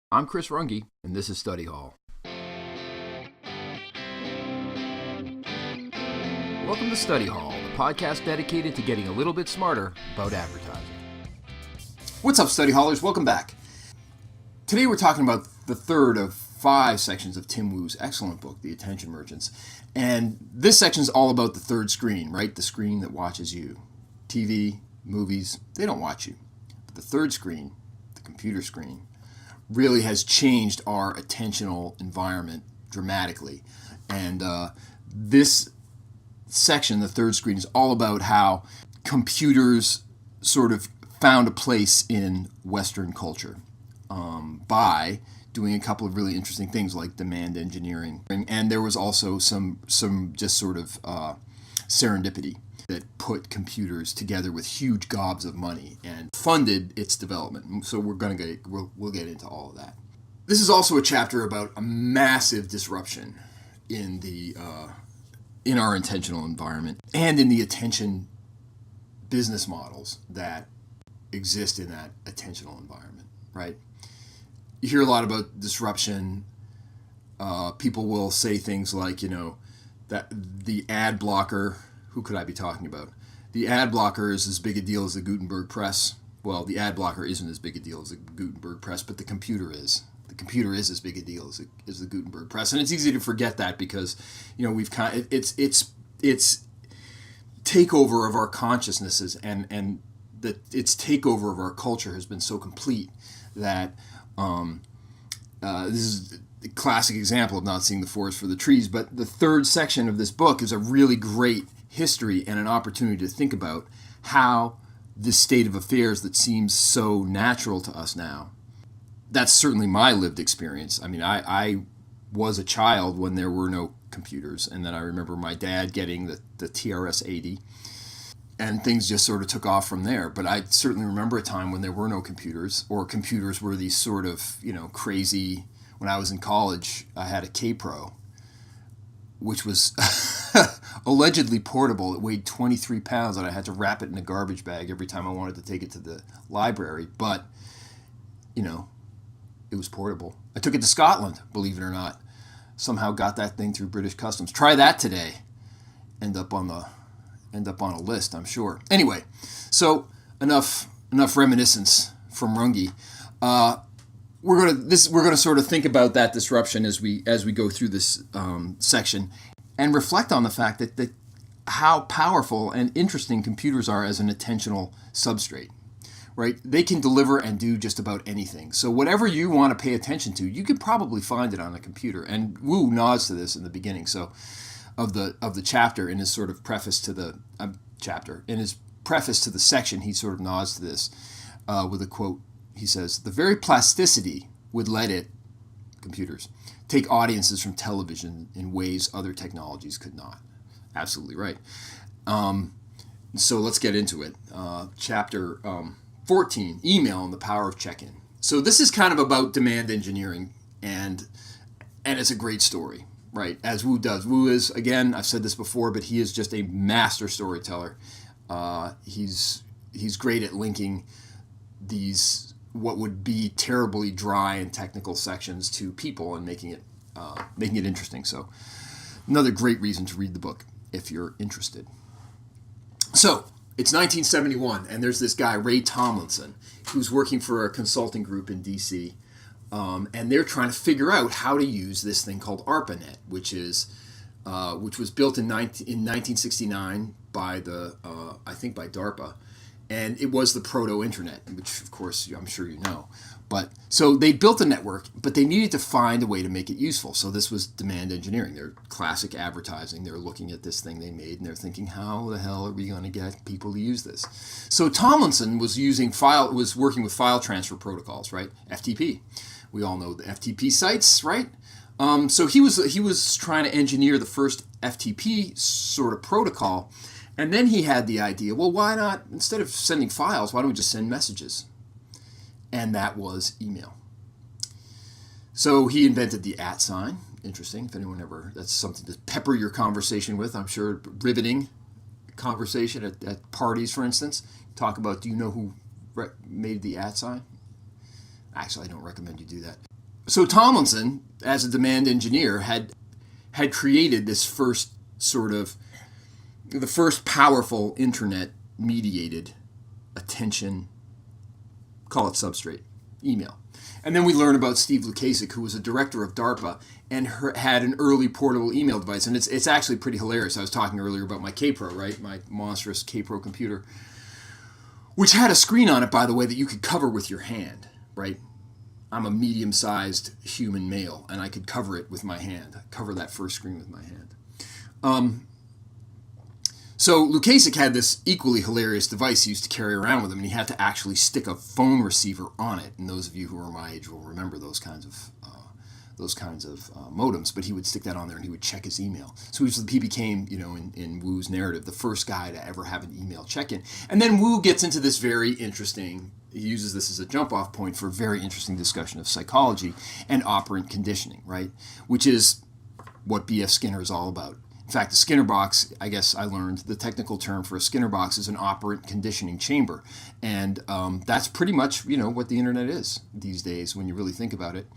I'm Chris Runge, and this is Study Hall. Welcome to Study Hall, the podcast dedicated to getting a little bit smarter about advertising. What's up, Study Hallers? Welcome back. Today we're talking about the third of 5 sections of Tim Wu's excellent book, The Attention Merchants. And this section is all about the third screen, right? The screen that watches you. TV, movies, they don't watch you. But the third screen, the computer screen, really has changed our attentional environment dramatically. And this section, the third screen, is all about how computers sort of found a place in Western culture by doing a couple of really interesting things like demand engineering. And there was also some just sort of serendipity that put computers together with huge gobs of money and funded its development. So we'll get into all of that. This is also a chapter about a massive disruption in in our intentional environment and in the attention business models that exist in that attentional environment, right? You hear a lot about disruption. People will say things like, that the ad blocker. Who could I be talking about? The ad blocker is as big a deal as the Gutenberg press. Well, the ad blocker isn't as big a deal as the Gutenberg press, but the computer is. The computer is as big a deal as the Gutenberg press, and it's easy to forget that because, we've it's takeover of our consciousnesses and that its takeover of our culture has been so complete that this is a classic example of not seeing the forest for the trees. But the third section of this book is a really great history and an opportunity to think about how this state of affairs that seems so natural to us now. That's certainly my lived experience. I mean, I was a child when there were no computers, and then I remember my dad getting the TRS-80, and things just sort of took off from there. But I certainly remember a time when there were no computers, or computers were these sort of, crazy. When I was in college, I had a K-Pro, which was allegedly portable. It weighed 23 pounds, and I had to wrap it in a garbage bag every time I wanted to take it to the library. But, it was portable. I took it to Scotland, believe it or not. Somehow got that thing through British Customs. Try that today. End up on a list, I'm sure. Anyway, so enough reminiscence from Runge. We're gonna sort of think about that disruption as we go through this section, and reflect on the fact that how powerful and interesting computers are as an attentional substrate. Right? They can deliver and do just about anything. So whatever you want to pay attention to, you could probably find it on a computer. And Wu nods to this in the beginning. So of the chapter, in his sort of preface to the section, he sort of nods to this with a quote. He says, "The very plasticity would let computers, take audiences from television in ways other technologies could not." Absolutely right. So let's get into it. Chapter 14, Email and the Power of Check-in. So this is kind of about demand engineering, and it's a great story, right? As Wu does. Wu is, again, I've said this before, but he is just a master storyteller. He's great at linking these what would be terribly dry and technical sections to people and making it interesting. So another great reason to read the book if you're interested. So it's 1971, and there's this guy, Ray Tomlinson, who's working for a consulting group in D.C., and they're trying to figure out how to use this thing called ARPANET, which was built in 1969 by I think by DARPA, and it was the proto-internet, which of course I'm sure you know. But so they built a network, but they needed to find a way to make it useful. So this was demand engineering. They're classic advertising. They're looking at this thing they made, and they're thinking, how the hell are we going to get people to use this? So Tomlinson was working with file transfer protocols, right? FTP. We all know the FTP sites, right? So he was trying to engineer the first FTP sort of protocol, and then he had the idea, well, why not, instead of sending files, why don't we just send messages? And that was email. So he invented the @ sign. Interesting. If anyone that's something to pepper your conversation with, I'm sure. Riveting conversation at parties, for instance. Talk about, do you know who made the @ sign? Actually, I don't recommend you do that. So Tomlinson, as a demand engineer, had created this first sort of the first powerful internet mediated attention, call it substrate, email. And then we learn about Steve Lukasik, who was a director of DARPA and had an early portable email device. And it's actually pretty hilarious. I was talking earlier about my K-Pro, right? My monstrous K-Pro computer, which had a screen on it, by the way, that you could cover with your hand, right? I'm a medium-sized human male, and I could cover it with my hand, cover that first screen with my hand. So Lukasik had this equally hilarious device he used to carry around with him, and he had to actually stick a phone receiver on it. And those of you who are my age will remember those kinds of modems. But he would stick that on there, and he would check his email. So he became, in Wu's narrative, the first guy to ever have an email check-in. And then Wu gets into this very interesting. He uses this as a jump-off point for a very interesting discussion of psychology and operant conditioning, right? Which is what B.F. Skinner is all about. In fact, the Skinner box, I guess I learned, the technical term for a Skinner box is an operant conditioning chamber. And that's pretty much, what the internet is these days when you really think about it.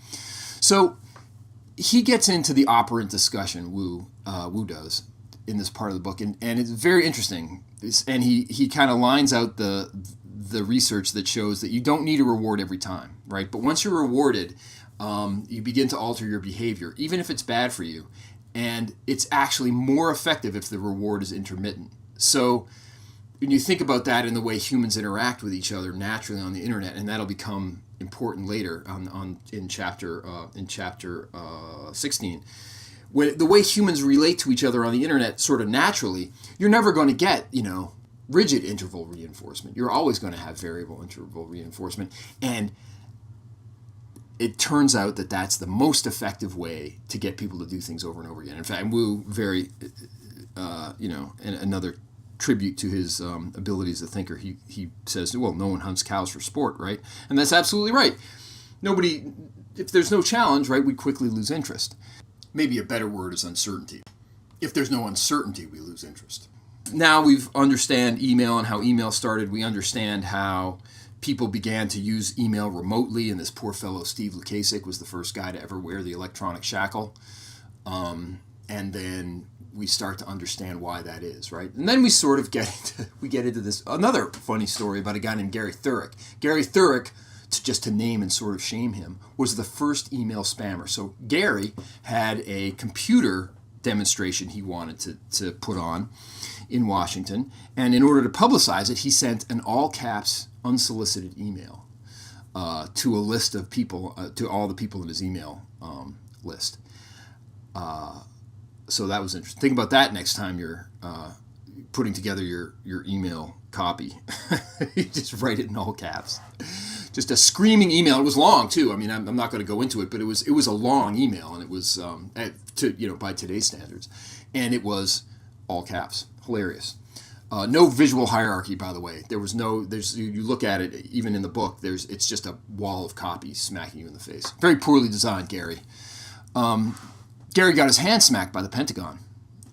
So he gets into the operant discussion, Wu does, in this part of the book. And it's very interesting. And he kind of lines out the research that shows that you don't need a reward every time, right? But once you're rewarded, you begin to alter your behavior, even if it's bad for you. And it's actually more effective if the reward is intermittent. So when you think about that in the way humans interact with each other naturally on the internet, and that'll become important later in chapter 16, the way humans relate to each other on the internet sort of naturally, you're never going to get, rigid interval reinforcement. You're always going to have variable interval reinforcement. And it turns out that that's the most effective way to get people to do things over and over again. In fact, Wu, and another tribute to his ability as a thinker, he says, well, no one hunts cows for sport, right? And that's absolutely right. If there's no challenge, right, we quickly lose interest. Maybe a better word is uncertainty. If there's no uncertainty, we lose interest. Now we understand email and how email started. We understand how people began to use email remotely, and this poor fellow Steve Lukasik was the first guy to ever wear the electronic shackle. And then we start to understand why that is, right? And then we sort of get into this another funny story about a guy named Gary Thurek. Gary Thurek, just to name and sort of shame him, was the first email spammer. So Gary had a computer demonstration he wanted to put on in Washington, and in order to publicize it, he sent an all-caps unsolicited email to a list of people, to all the people in his email list. So that was interesting. Think about that next time you're putting together your email copy. You just write it in all caps. Just a screaming email. It was long too. I mean, I'm not going to go into it, but it was a long email, and it was by today's standards, and it was all caps. Hilarious. No visual hierarchy, by the way. You look at it, even in the book, it's just a wall of copies smacking you in the face. Very poorly designed, Gary. Gary got his hand smacked by the Pentagon.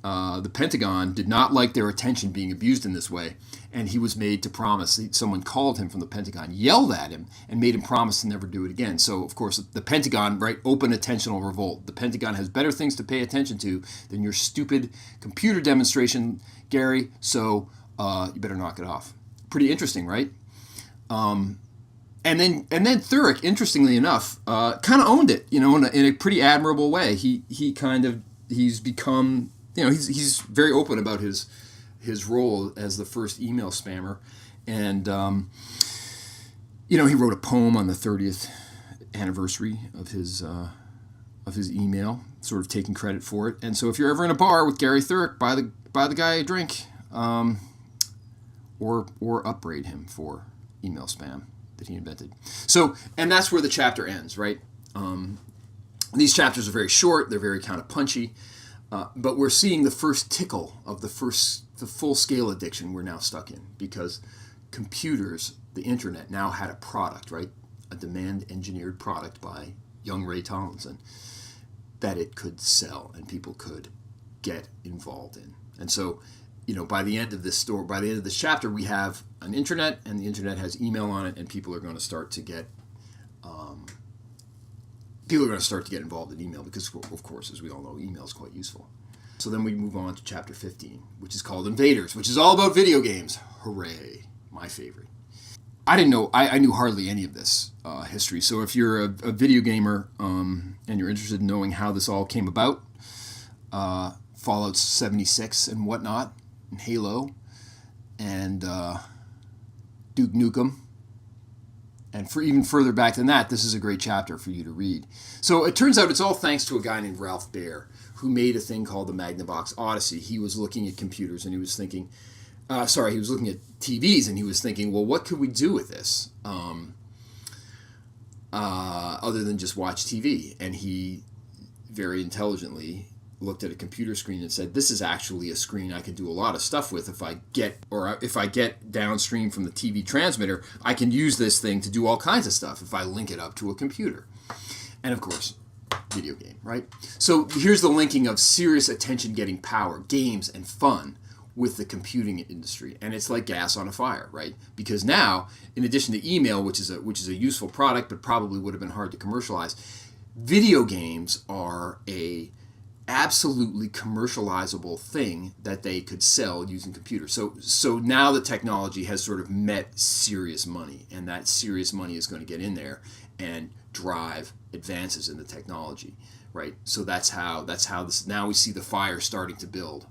The Pentagon did not like their attention being abused in this way, and he was made to promise. Someone called him from the Pentagon, yelled at him, and made him promise to never do it again. So, of course, the Pentagon, right, open attentional revolt. The Pentagon has better things to pay attention to than your stupid computer demonstration, Gary, so you better knock it off. Pretty interesting, right? And then Thurek, interestingly enough, kind of owned it, in a pretty admirable way. He's become, he's very open about his role as the first email spammer, and he wrote a poem on the 30th anniversary of his email, sort of taking credit for it. And so, if you're ever in a bar with Gary Thurek, buy the guy a drink, or upbraid him for email spam that he invented. So, and that's where the chapter ends, right? These chapters are very short, they're very kind of punchy, but we're seeing the first tickle of the full-scale addiction we're now stuck in, because computers, the internet, now had a product, right? A demand-engineered product by young Ray Tomlinson that it could sell and people could get involved in. And so, by the end of this chapter, we have an internet, and the internet has email on it, and people are going to start to get people are going to start to get involved in email because, of course, as we all know, email is quite useful. So then we move on to chapter 15, which is called Invaders, which is all about video games. Hooray, my favorite. I didn't know, I knew hardly any of this history. So if you're a video gamer and you're interested in knowing how this all came about, Fallout 76 and whatnot, and Halo, and Duke Nukem, and for even further back than that, this is a great chapter for you to read. So it turns out it's all thanks to a guy named Ralph Baer, who made a thing called the Magnavox Odyssey. He was looking at computers and he was thinking, he was looking at TVs and he was thinking, well, what could we do with this other than just watch TV? And he very intelligently looked at a computer screen and said, this is actually a screen I can do a lot of stuff with. If I get downstream from the TV transmitter, I can use this thing to do all kinds of stuff if I link it up to a computer. And of course, video game, right? So here's the linking of serious attention-getting power, games, and fun with the computing industry. And it's like gas on a fire, right? Because now, in addition to email, which is a useful product but probably would have been hard to commercialize, video games are a absolutely commercializable thing that they could sell using computers. So now the technology has sort of met serious money, and that serious money is going to get in there and drive advances in the technology, right? So that's how this, now we see the fire starting to build.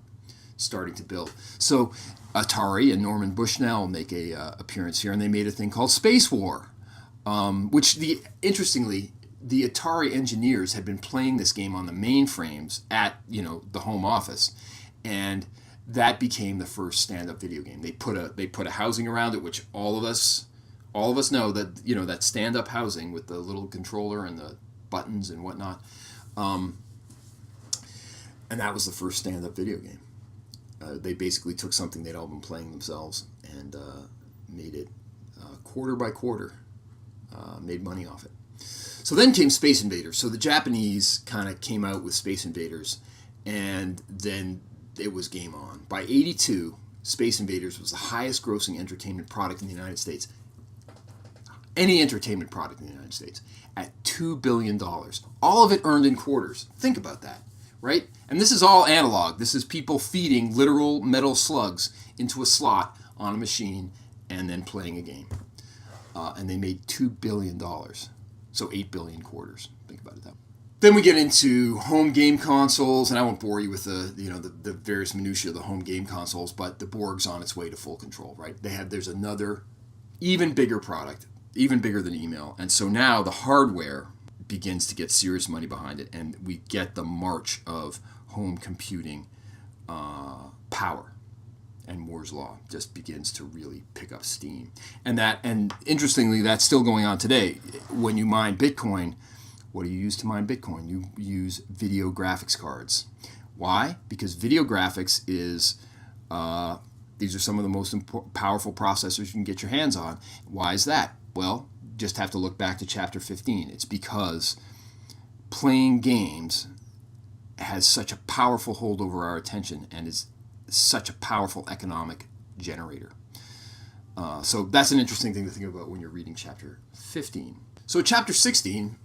So Atari and Norman Bushnell make a appearance here, and they made a thing called Space War, which interestingly, the Atari engineers had been playing this game on the mainframes at the home office, and that became the first stand-up video game. They put a housing around it, which all of us know that that stand-up housing with the little controller and the buttons and whatnot, and that was the first stand-up video game. They basically took something they'd all been playing themselves and made it quarter by quarter, made money off it. So then came Space Invaders. So the Japanese kind of came out with Space Invaders, and then it was game on. By '82, Space Invaders was the highest grossing entertainment product in the United States. Any entertainment product in the United States at $2 billion. All of it earned in quarters. Think about that, right? And this is all analog. This is people feeding literal metal slugs into a slot on a machine and then playing a game. And they made $2 billion. So 8 billion quarters. Think about it that way. Then we get into home game consoles, and I won't bore you with the various minutiae of the home game consoles, but the Borg's on its way to full control, right? There's another even bigger product, even bigger than email, and so now the hardware begins to get serious money behind it, and we get the march of home computing power. And Moore's Law just begins to really pick up steam. And interestingly, that's still going on today. When you mine Bitcoin, what do you use to mine Bitcoin? You use video graphics cards. Why? Because video graphics is, these are some of the most powerful processors you can get your hands on. Why is that? Well, just have to look back to chapter 15. It's because playing games has such a powerful hold over our attention and is such a powerful economic generator. So that's an interesting thing to think about when you're reading chapter 15. So chapter 16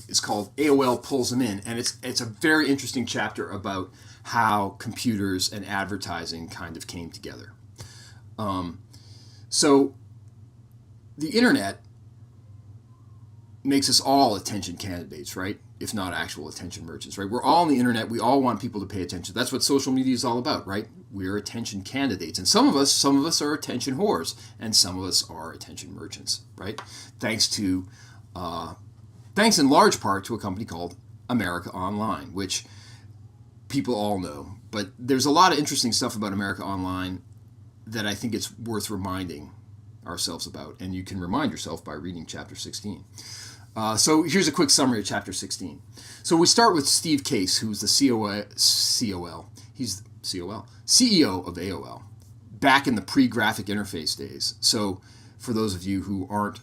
is called AOL Pulls Them In, and it's a very interesting chapter about how computers and advertising kind of came together. So the internet makes us all attention candidates, right? If not actual attention merchants, right? We're all on the internet. We all want people to pay attention. That's what social media is all about, right? We're attention candidates. And some of us are attention whores, and some of us are attention merchants, right? Thanks in large part to a company called America Online, which people all know. But there's a lot of interesting stuff about America Online that I think it's worth reminding ourselves about. And you can remind yourself by reading chapter 16. So here's a quick summary of chapter 16. So we start with Steve Case, who's the CEO of AOL, back in the pre-graphic interface days. So for those of you who aren't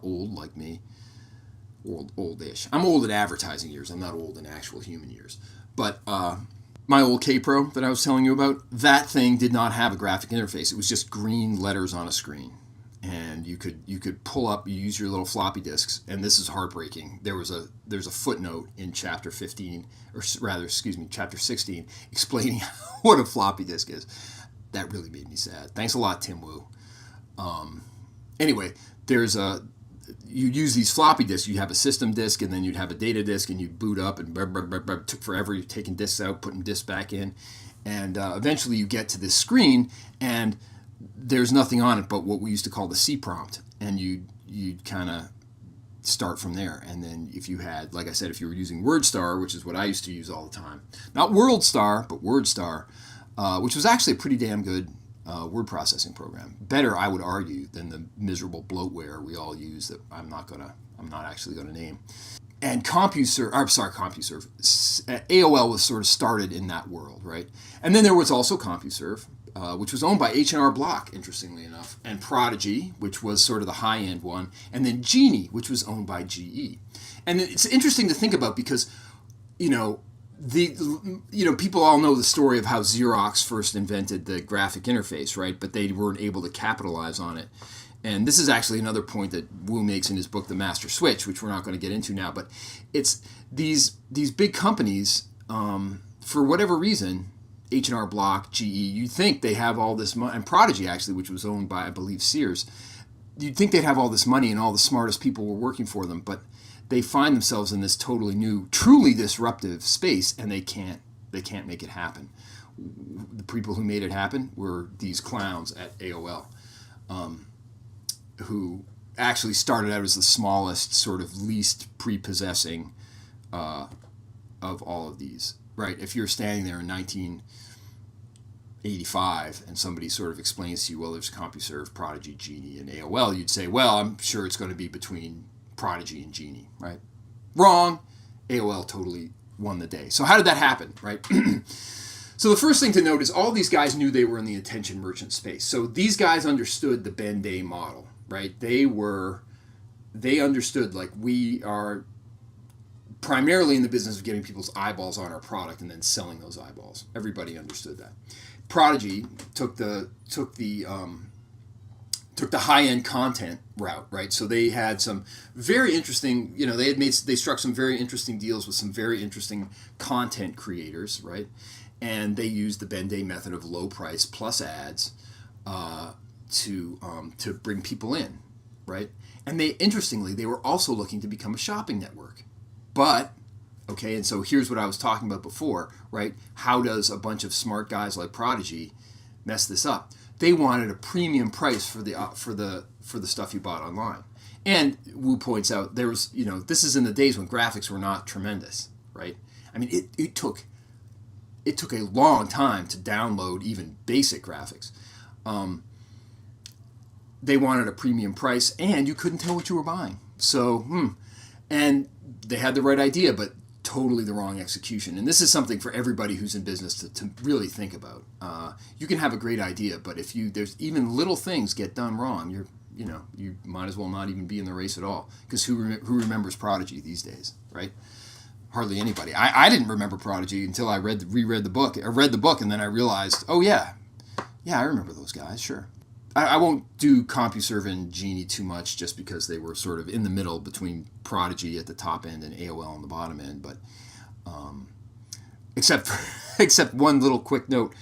old like me, old-ish. I'm old in advertising years. I'm not old in actual human years. But my old K-Pro that I was telling you about, that thing did not have a graphic interface. It was just green letters on a screen. and you could pull up, you use your little floppy disks, and this is heartbreaking. There's a footnote in chapter 15, or rather, excuse me, chapter 16, explaining what a floppy disk is. That really made me sad. Thanks a lot, Tim Wu. Anyway, you use these floppy disks. You have a system disk, and then you'd have a data disk, and you'd boot up, and it took forever. You're taking disks out, putting disks back in, and eventually you get to this screen, and there's nothing on it but what we used to call the C prompt, and you'd kind of start from there. And then if you had, like I said, if you were using WordStar, which is what I used to use all the time, not WorldStar, but WordStar, which was actually a pretty damn good word processing program. Better, I would argue, than the miserable bloatware we all use that I'm not actually gonna name. And CompuServe, AOL was sort of started in that world, right? And then there was also CompuServe, which was owned by H&R Block, interestingly enough, and Prodigy, which was sort of the high-end one, and then Genie, which was owned by GE. And it's interesting to think about because, people all know the story of how Xerox first invented the graphic interface, right? But they weren't able to capitalize on it. And this is actually another point that Wu makes in his book, The Master Switch, which we're not going to get into now. But it's these big companies, for whatever reason, H&R Block, GE, you'd think they have all this money, and Prodigy actually, which was owned by, I believe, Sears, you'd think they'd have all this money and all the smartest people were working for them, but they find themselves in this totally new, truly disruptive space, and they can't make it happen. The people who made it happen were these clowns at AOL, who actually started out as the smallest, sort of least prepossessing of all of these. Right? If you're standing there in 1985 and somebody sort of explains to you, well, there's CompuServe, Prodigy, Genie, and AOL, you'd say, well, I'm sure it's going to be between Prodigy and Genie, right? Wrong. AOL totally won the day. So how did that happen, right? So the first thing to note is all these guys knew they were in the attention merchant space. So these guys understood the Ben-Day model, right? They understood, like, we are primarily in the business of getting people's eyeballs on our product and then selling those eyeballs. Everybody understood that. Prodigy took the high-end content route, right? So they had some very interesting, they struck some very interesting deals with some very interesting content creators, right? And they used the Ben-Day method of low price plus ads to bring people in, right? And interestingly, they were also looking to become a shopping network. But, okay, and so here's what I was talking about before, right? How does a bunch of smart guys like Prodigy mess this up? They wanted a premium price for the stuff you bought online. And Wu points out this is in the days when graphics were not tremendous, right? I mean, it took a long time to download even basic graphics. They wanted a premium price, and you couldn't tell what you were buying. So, and they had the right idea, but totally the wrong execution. And this is something for everybody who's in business to really think about. You can have a great idea, but if there's even little things get done wrong, you might as well not even be in the race at all. Because who remembers Prodigy these days, right? Hardly anybody. I didn't remember Prodigy until I read the book, and then I realized, oh yeah, I remember those guys, sure. I won't do CompuServe and Genie too much just because they were sort of in the middle between Prodigy at the top end and AOL on the bottom end. But except one little quick note,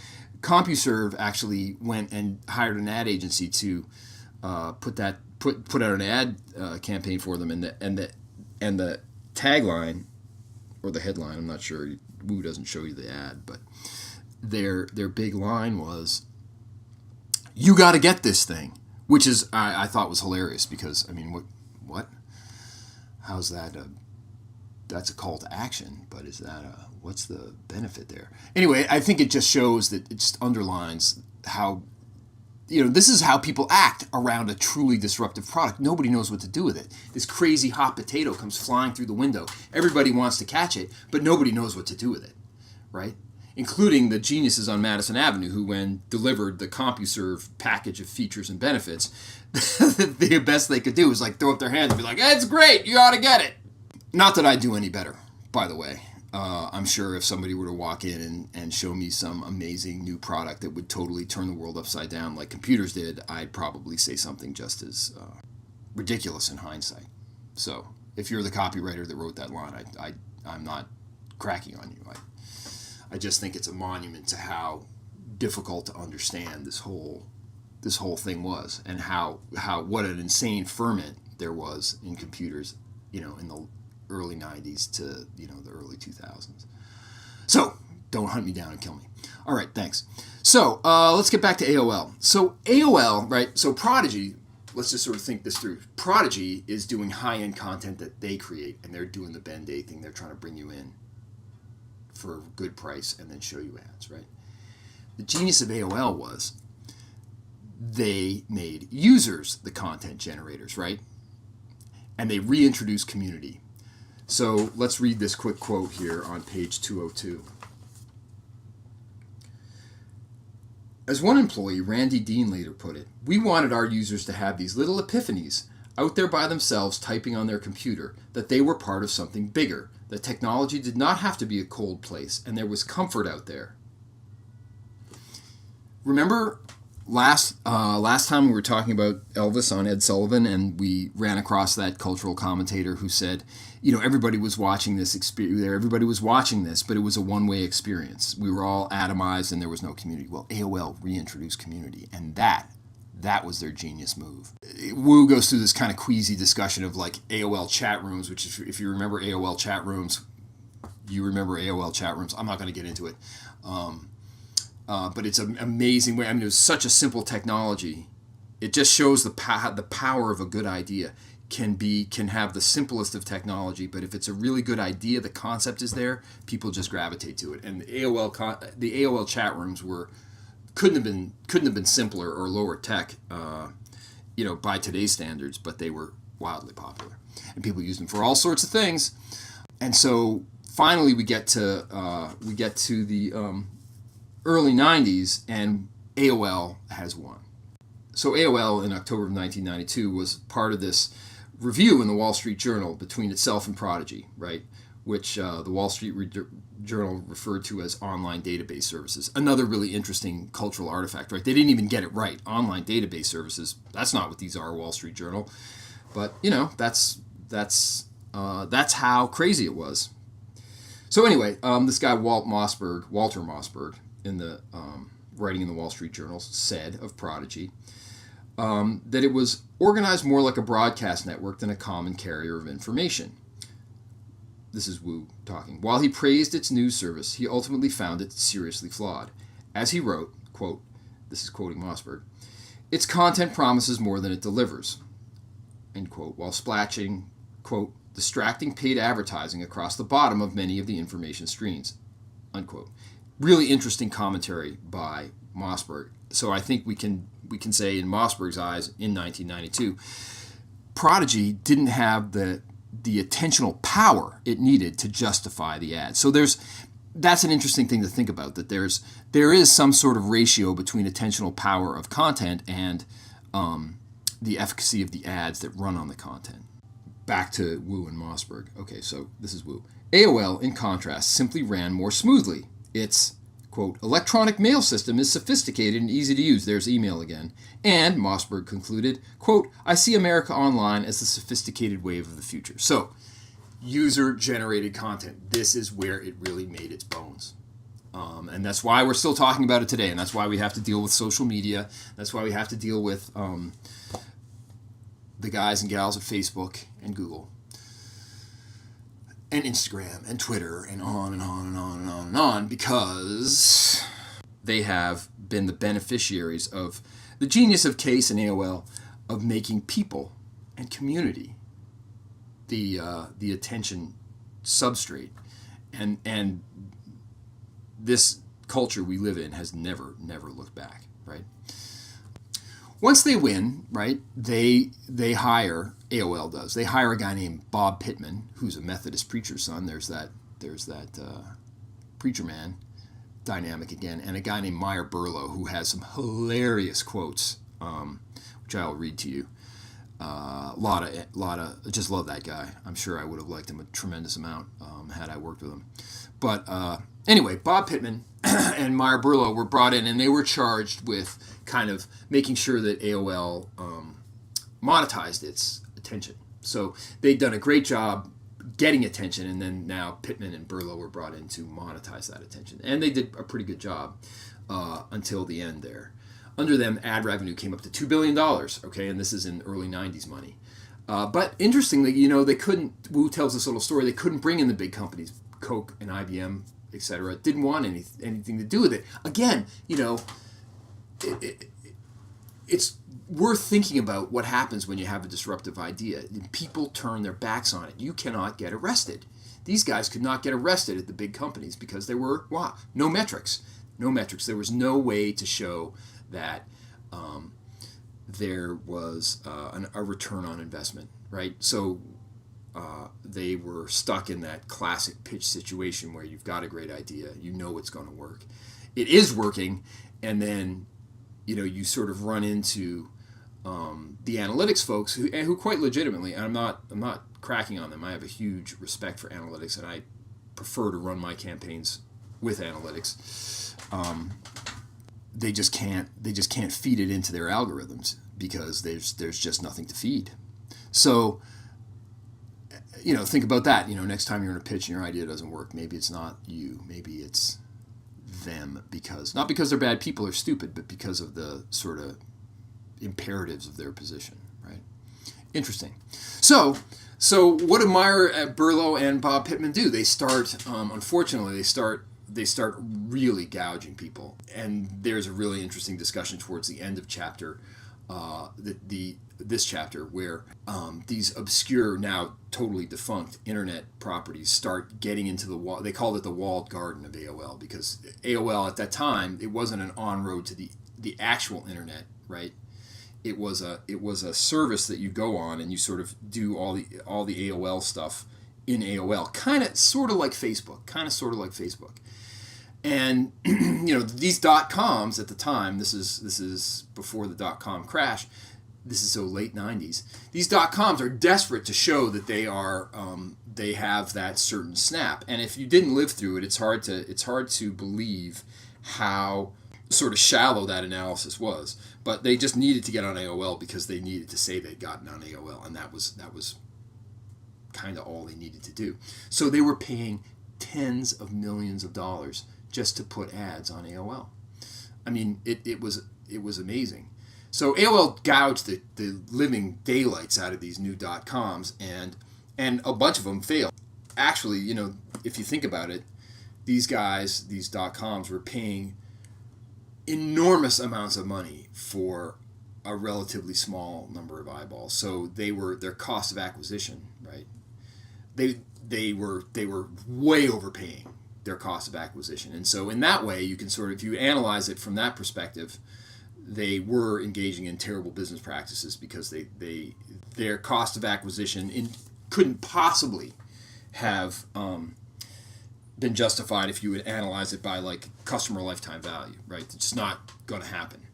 CompuServe actually went and hired an ad agency to put out an ad campaign for them, and the tagline or the headline, I'm not sure. Wu doesn't show you the ad, but their big line was, "You got to get this thing," which is I thought was hilarious because, I mean, what? How's that? That's a call to action, but is that what's the benefit there? Anyway, I think it just shows that it just underlines how, this is how people act around a truly disruptive product. Nobody knows what to do with it. This crazy hot potato comes flying through the window. Everybody wants to catch it, but nobody knows what to do with it, right? Including the geniuses on Madison Avenue who, when delivered the CompuServe package of features and benefits, the best they could do was like throw up their hands and be like, "It's great, you ought to get it." Not that I do any better, by the way. I'm sure if somebody were to walk in and show me some amazing new product that would totally turn the world upside down like computers did, I'd probably say something just as ridiculous in hindsight. So if you're the copywriter that wrote that line, I'm not cracking on you. I just think it's a monument to how difficult to understand this whole thing was, and how what an insane ferment there was in computers, in the early 90s to the early 2000s. So don't hunt me down and kill me. All right, thanks. So let's get back to AOL. So AOL, right? So Prodigy, let's just sort of think this through. Prodigy is doing high-end content that they create, and they're doing the Ben Day thing. They're trying to bring you in for a good price and then show you ads, right? The genius of AOL was they made users the content generators, right? And they reintroduced community. So let's read this quick quote here on page 202. As one employee, Randy Dean, later put it, "We wanted our users to have these little epiphanies out there by themselves typing on their computer, that they were part of something bigger, that technology did not have to be a cold place, and there was comfort out there." Remember last time we were talking about Elvis on Ed Sullivan, and we ran across that cultural commentator who said, everybody was watching this everybody was watching this, but it was a one-way experience. We were all atomized and there was no community. Well, AOL reintroduced community, and that was their genius move. Wu goes through this kind of queasy discussion of like AOL chat rooms, which if you remember AOL chat rooms, you remember AOL chat rooms. I'm not going to get into it. But it's an amazing way. I mean, it was such a simple technology. It just shows the power of a good idea. Can have the simplest of technology, but if it's a really good idea, the concept is there, people just gravitate to it. And the AOL chat rooms couldn't have been simpler or lower tech, by today's standards, but they were wildly popular, and people used them for all sorts of things. And so finally, we get to the early 90s, and AOL has won. So AOL in October of 1992 was part of this review in the Wall Street Journal between itself and Prodigy, right? Which the Wall Street Journal referred to as online database services. Another really interesting cultural artifact, right? They didn't even get it right. Online database services, that's not what these are, Wall Street Journal. But, that's how crazy it was. So anyway, this guy Walter Mossberg, in the writing in the Wall Street Journal, said of Prodigy that it was organized more like a broadcast network than a common carrier of information. This is Wu talking. While he praised its news service, he ultimately found it seriously flawed. As he wrote, quote, this is quoting Mossberg, "Its content promises more than it delivers," end quote, while splashing, quote, "distracting paid advertising across the bottom of many of the information screens," unquote. Really interesting commentary by Mossberg. So I think we can say in Mossberg's eyes in 1992, Prodigy didn't have the attentional power it needed to justify the ad. So that's an interesting thing to think about, that there is some sort of ratio between attentional power of content and the efficacy of the ads that run on the content. Back to Wu and Mossberg. Okay, so this is Wu. AOL, in contrast, simply ran more smoothly. Its, quote, "electronic mail system is sophisticated and easy to use." There's email again. And, Mossberg concluded, quote, "I see America Online as the sophisticated wave of the future." So, user-generated content. This is where it really made its bones. And that's why we're still talking about it today. And that's why we have to deal with social media. That's why we have to deal with the guys and gals at Facebook and Google and Instagram and Twitter and on and on and on and on and on, because they have been the beneficiaries of the genius of Case and AOL of making people and community the attention substrate, and this culture we live in has never looked back, right? Once they win, right, they hire, AOL does, they hire a guy named Bob Pittman, who's a Methodist preacher's son. There's that preacher man dynamic again, and a guy named Meyer Burlow, who has some hilarious quotes, which I'll read to you. Lot of, I just love that guy. I'm sure I would have liked him a tremendous amount had I worked with him. But anyway, Bob Pittman and Meyer Burlow were brought in, and they were charged with kind of making sure that AOL monetized its attention. So they'd done a great job getting attention, and then now Pittman and Burlow were brought in to monetize that attention. And they did a pretty good job until the end there. Under them, ad revenue came up to $2 billion, okay, and this is in early 90s money. But interestingly, they couldn't, Wu tells this little story, they couldn't bring in the big companies, Coke and IBM, etc. Didn't want anything to do with it. Again, it's worth thinking about what happens when you have a disruptive idea. People turn their backs on it. You cannot get arrested. These guys could not get arrested at the big companies because there were no metrics. No metrics. There was no way to show that there was a return on investment, right? So they were stuck in that classic pitch situation where you've got a great idea, it's going to work. It is working, and then you sort of run into the analytics folks who quite legitimately, and I'm not cracking on them. I have a huge respect for analytics, and I prefer to run my campaigns with analytics. They just can't feed it into their algorithms because there's just nothing to feed. So think about that. Next time you're in a pitch and your idea doesn't work, maybe it's not you, maybe it's them, not because they're bad people or stupid, but because of the sort of imperatives of their position, right? Interesting. So what do Meyer, Burlow, and Bob Pittman do? They start, unfortunately, they start really gouging people, and there's a really interesting discussion towards the end of this chapter where these obscure, now totally defunct internet properties start getting into the wall. They called it the walled garden of AOL because AOL at that time, it wasn't an on-road to the actual internet, right? It was a service that you go on and you sort of do all the AOL stuff in AOL, sort of like Facebook. And these .coms at the time, this is before the .com crash. This is so late 90s. These .coms are desperate to show that they have that certain snap. And if you didn't live through it, it's hard to believe how sort of shallow that analysis was. But they just needed to get on AOL because they needed to say they'd gotten on AOL, and that was kind of all they needed to do. So they were paying tens of millions of dollars just to put ads on AOL. I mean, it was amazing. So AOL gouged the living daylights out of these new .coms, and a bunch of them failed. Actually, if you think about it, these guys, these .coms, were paying enormous amounts of money for a relatively small number of eyeballs. So their cost of acquisition, right? They were way overpaying their cost of acquisition. And so in that way, you can sort of, if you analyze it from that perspective, they were engaging in terrible business practices because their cost of acquisition couldn't possibly have been justified if you would analyze it by like customer lifetime value, right? It's just not going to happen.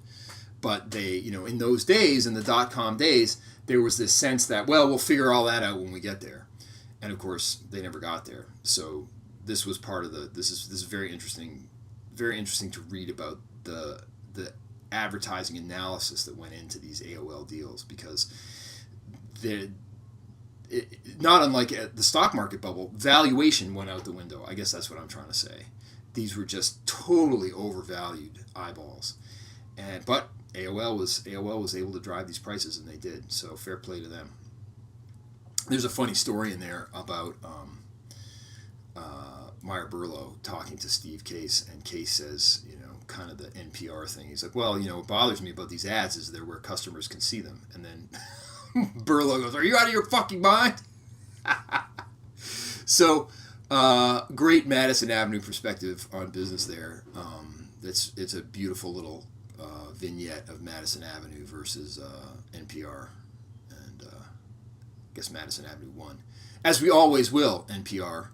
But they, in those days, in the .com days, there was this sense that, well, we'll figure all that out when we get there. And of course, they never got there. So this was part of this is very interesting to read about the advertising analysis that went into these AOL deals, because not unlike the stock market bubble, valuation went out the window. I guess that's what I'm trying to say. These were just totally overvalued eyeballs, but AOL was able to drive these prices, and they did. So fair play to them. There's a funny story in there about Meyer Burlow talking to Steve Case, and Case says, kind of the NPR thing. He's like, well, what bothers me about these ads is they're where customers can see them. And then Burlow goes, are you out of your fucking mind? So, great Madison Avenue perspective on business there. It's a beautiful little vignette of Madison Avenue versus NPR. And I guess Madison Avenue won. As we always will, NPR.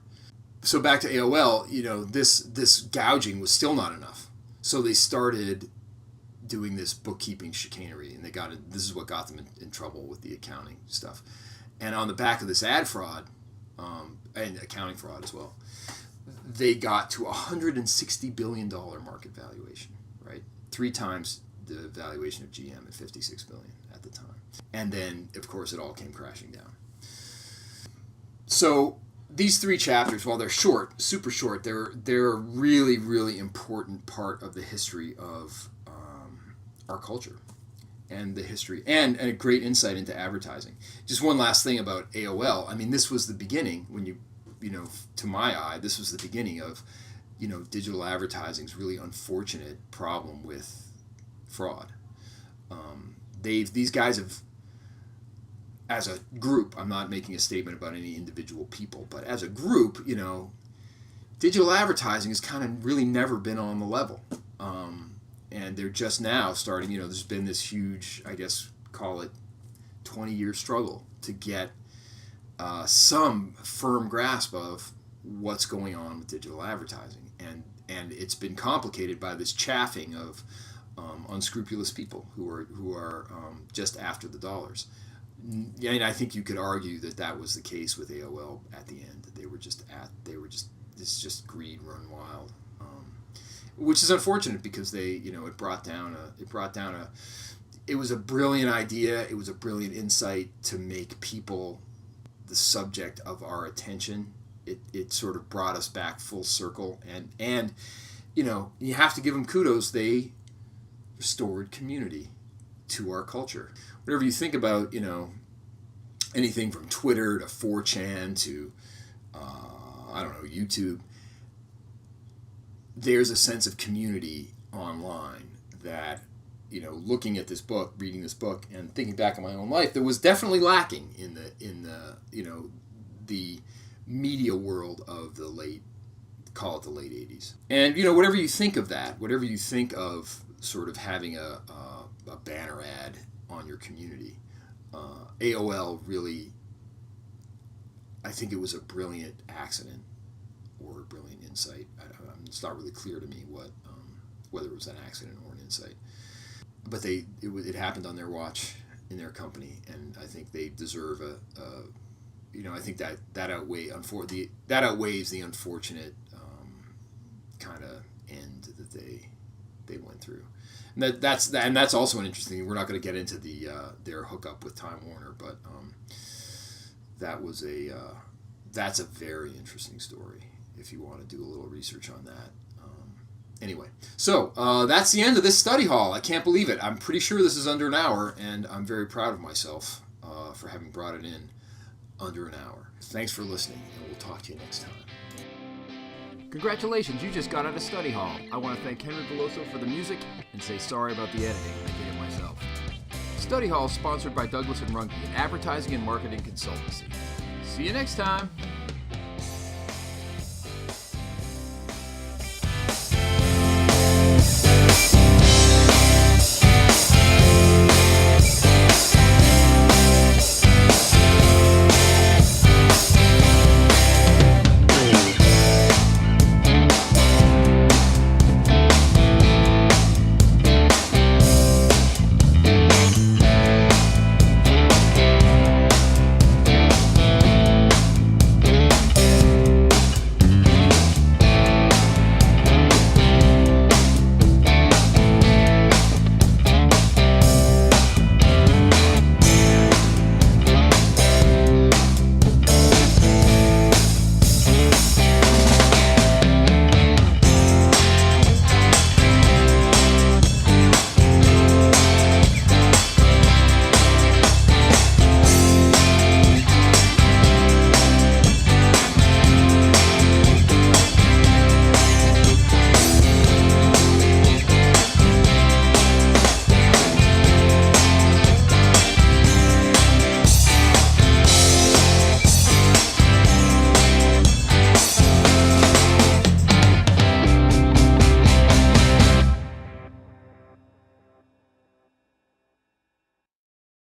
So back to AOL, this gouging was still not enough. So they started doing this bookkeeping chicanery, and this is what got them in trouble with the accounting stuff. And on the back of this ad fraud, and accounting fraud as well, they got to $160 billion market valuation, right? 3 times the valuation of GM at $56 billion at the time. And then, of course, it all came crashing down. So these 3 chapters, while they're short, super short, they're a really, really important part of the history of our culture and the history, and a great insight into advertising. Just one last thing about AOL. I mean, this was the beginning, when you know, to my eye, this was the beginning of, you know, digital advertising's really unfortunate problem with fraud. These guys have, as a group, I'm not making a statement about any individual people, but as a group, you know, digital advertising has kind of really never been on the level. And they're just now starting, you know, there's been this huge, I guess, call it 20-year struggle to get some firm grasp of what's going on with digital advertising. And it's been complicated by this chaffing of unscrupulous people who are just after the dollars. And I think you could argue that was the case with AOL at the end. It's just greed run wild, which is unfortunate because it was a brilliant idea. It was a brilliant insight to make people the subject of our attention. It sort of brought us back full circle, and you know, you have to give them kudos. They restored community to our culture. Whatever you think about, you know, anything from Twitter to 4chan to YouTube, there's a sense of community online that, you know, looking at this book, reading this book, and thinking back on my own life, that was definitely lacking in the you know, the media world of the late 80s. And, you know, whatever you think of that, whatever you think of sort of having a banner ad on your community, AOL really, I think it was a brilliant accident or a brilliant insight. It's not really clear to me whether it was an accident or an insight. But it happened on their watch in their company, and I think they deserve I think that outweighs the unfortunate kind of end that they went through. And that's also an interesting thing. We're not going to get into their hookup with Time Warner, but that's a very interesting story if you want to do a little research on that. Anyway, so that's the end of this study hall. I can't believe it. I'm pretty sure this is under an hour, and I'm very proud of myself for having brought it in under an hour. Thanks for listening, and we'll talk to you next time. Congratulations, you just got out of study hall. I want to thank Henry Veloso for the music and say sorry about the editing. I did it myself. Study hall is sponsored by Douglas & Runge, an advertising and marketing consultancy. See you next time.